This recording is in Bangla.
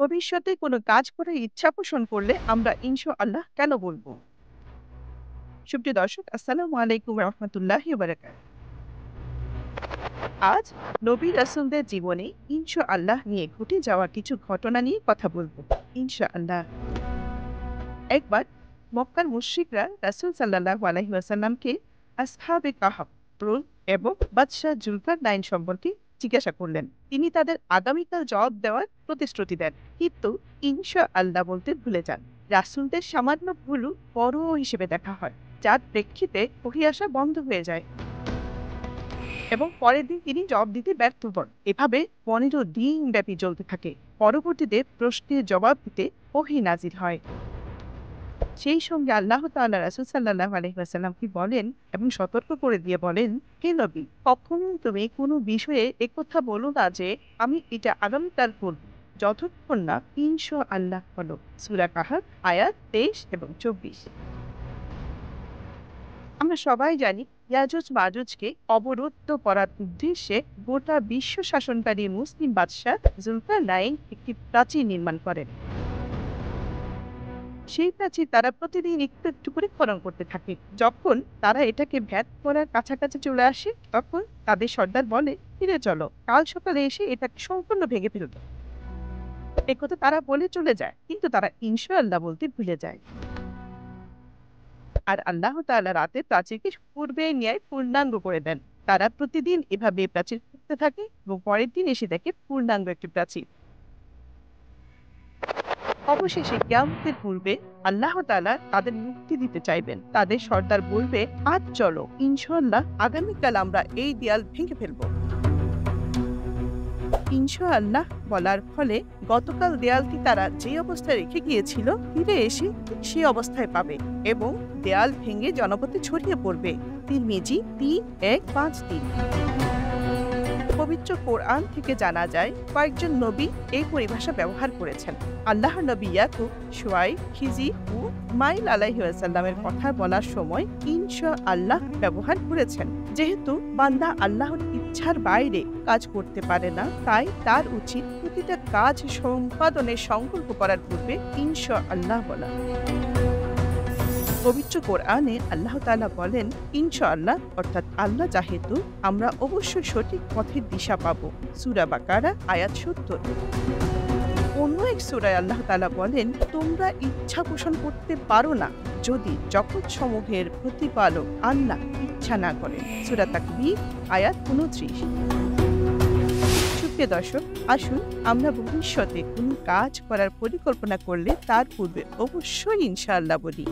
ভবিষ্যতে কোনো কাজ করার ইচ্ছা পোষণ করলে আমরা ইনশাআল্লাহ কেন বলবো? সুপ্রিয় দর্শক, আসসালামু আলাইকুম রহমতুল্লাহি ওয়া বারাকাতুহু। আজ নবী রাসূলদের জীবনে ইনশাআল্লাহ নিয়ে ঘটে যাওয়া কিছু ঘটনা নিয়ে কথা বলবো। ইনশাআল্লাহ। একবার মক্কার মুশরিকরা রাসূল সাল্লাল্লাহু আলাইহি ওয়াসাল্লামকে আসহাবে কাহফ এবং বাদশাহ জুলকারনাইন সম্পর্কে জিজ্ঞাসা করলেন। তিনি তাদের আগামীকাল জবাব দেওয়ার প্রতিশ্রুতি দেন, কিন্তু ইনশাআল্লাহ বলতে ভুলে যান। রাসূলদের সামান্য ভুলও বড় হিসেবে দেখা হয়, যার প্রেক্ষিতে ওহী আসা বন্ধ হয়ে যায় এবং পরের দিন তিনি জবাব দিতে ব্যর্থ হন। এভাবে 15 দিন ব্যাপী চলতে থাকে। পরবর্তীতে প্রশ্নের জবাব দিতে ওহী নাজিল হয়। সেই সঙ্গে আল্লাহ তাআলা রাসূল সাল্লাল্লাহু আলাইহি ওয়াসাল্লামকে বলেন এবং সতর্ক করে দিয়ে বলেন, হে নবী, কখনো তুমি কোনো বিষয়ে একথা বলো না যে আমি এটা আগামীকাল করব, যতক্ষণ না ইনশাআল্লাহ বলো। সূরা কাহফ আয়াত 23 এবং 24। আমরা সবাই জানি ইয়াজুজ মাজুজকে অবরুদ্ধ করার উদ্দেশ্যে গোটা বিশ্ব শাসনকারী মুসলিম বাদশাহ জুলকারনাইন একটি প্রাচীর নির্মাণ করেন। সেই প্রাচীর তারা প্রতিদিন একটু একটু করে খনন করতে থাকে। যখন তারা এটাকে ভেদ করার কাছাকাছি চলে আসে, তখন তাদের সর্দার বলে, ফিরে চলো, কাল সকালে এসে এটাকে সম্পূর্ণ ভেঙে ফেলবে। একথা তারা বলে চলে যায়, কিন্তু তারা ইনশাআল্লাহ বলতে ভুলে যায়। আর আল্লাহ তাআলা রাতে প্রাচীরকে পূর্বের ন্যায় পূর্ণাঙ্গ করে দেন। তারা প্রতিদিন এভাবে প্রাচীর করতে থাকে এবং পরের দিন এসে দেখে পূর্ণাঙ্গ একটি প্রাচীর। অবশেষে কিয়ামতের পূর্বে আল্লাহ তাআলা তাদের মুক্তি দিতে চাইবেন। তাদের সর্দার বলবে, আজ চলো, ইনশাআল্লাহ আগামীকাল আমরা এই দেয়াল ভেঙে ফেলবো। ইনশাআল্লাহ বলার ফলে গতকাল দেয়ালটি তারা যে অবস্থায় রেখে গিয়েছিল ফিরে এসে সে অবস্থায় পাবে এবং দেয়াল ভেঙে জনপথে ছড়িয়ে পড়বে। তিরমিজি 3153। পবিত্র কোরআন থেকে জানা যায় কয়েকজন নবী এই পরিভাষা ব্যবহার করেছেন। আল্লাহর নবী ইয়াকুব, শুআয়ব, খিজির ও ইসমাঈল আলাইহিস সালামের কথা বলার সময় ইনশাআল্লাহ ব্যবহার করেছেন। যেহেতু বান্দা আল্লাহর ইচ্ছার বাইরে কাজ করতে পারে না, তাই তার উচিত প্রতিটা কাজ সম্পাদনের সংকল্প করার পূর্বে ইনশাআল্লাহ বলা। পবিত্র কোরআনে আল্লাহ তাআলা বলেন, ইনশাআল্লাহ অর্থাৎ আল্লাহ চাহেতু আমরা অবশ্যই সঠিক পথের দিশা পাবো। সূরা বাকারা আয়াত 70। অন্য এক সূরায় আল্লাহ তাআলা বলেন, তোমরা ইচ্ছা পোষণ করতে পারো না যদি জগৎ সমূহের প্রতিপালক আল্লাহ ইচ্ছা না করেন। সূরা তাকবীর আয়াত 29। সুপ্রিয় দর্শক, আসুন আমরা ভবিষ্যতে কোনো কাজ করার পরিকল্পনা করলে তার পূর্বে অবশ্যই ইনশাআল্লাহ বলি।